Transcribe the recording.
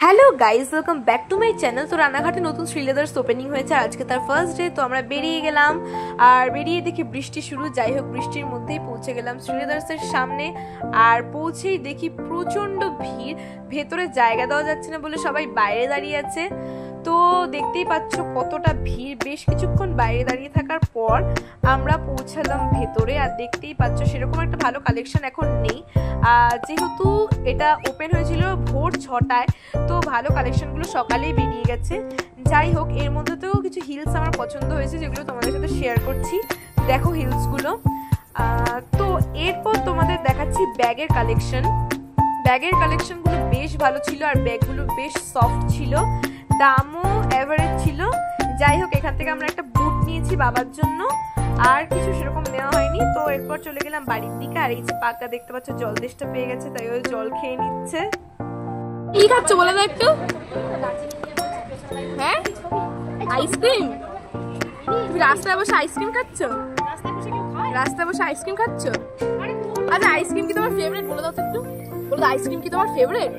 Hello guys, welcome back to my channel. তো রানাঘাটে নতুন শ্রীলেদার্স ওপেনিং হয়েছে, আজকে তার ফার্স্ট ডে। তো আমরা বেরিয়ে গেলাম, আর বেরিয়ে দেখি বৃষ্টি শুরু। যাই হোক, বৃষ্টির মধ্যেই পৌঁছে গেলাম শ্রীলেদার্সের সামনে। আর পৌঁছেই দেখি প্রচণ্ড ভিড়, ভেতরে জায়গা দেওয়া যাচ্ছে না বলে সবাই বাইরে দাঁড়িয়ে আছে। তো দেখতেই পাচ্ছ কতটা ভিড়। বেশ কিছুক্ষণ বাইরে দাঁড়িয়ে থাকার পর আমরা পৌঁছালাম ভেতরে। আর দেখতেই পাচ্ছ সেরকম একটা ভালো কালেকশন এখন নেই, যেহেতু এটা ওপেন হয়েছিল ভোর 6টায়। তো ভালো কালেকশনগুলো সকালেই বেরিয়ে গেছে। যাই হোক, এর মধ্যে তো কিছু হিলস আমার পছন্দ হয়েছে, যেগুলো তোমাদের সাথে শেয়ার করছি। দেখো হিলসগুলো। তো এরপর তোমাদের দেখাচ্ছি ব্যাগের কালেকশন। ব্যাগের কালেকশনগুলো বেশ ভালো ছিল, আর ব্যাগগুলো বেশ সফট ছিল, দামও এভারেজ ছিল। যাই হোক, এখান থেকে আমরা একটা বুট নিয়েছি বাবার জন্য, আর কিছু সেরকম নেওয়া হয়নি। তো এরপর চলে গেলাম বাড়ির দিকে। আর এই যে পাকা দেখতে পাচ্ছ জল দেশটা পেয়ে গেছে, তাই ওই জল খেয়ে নিচ্ছে। কি খাচ্ছ বলে দাও একটু। হ্যাঁ, আইসক্রিম। তুমি রাস্তায় বসে আইসক্রিম খাচ্ছ? রাস্তায় বসে আইসক্রিম খাচ্ছ? আচ্ছা, আইসক্রিম কি তোমার ফেভারিট বলে দাও তো একটু। বলে দাও, আইসক্রিম কি তোমার ফেভারিট?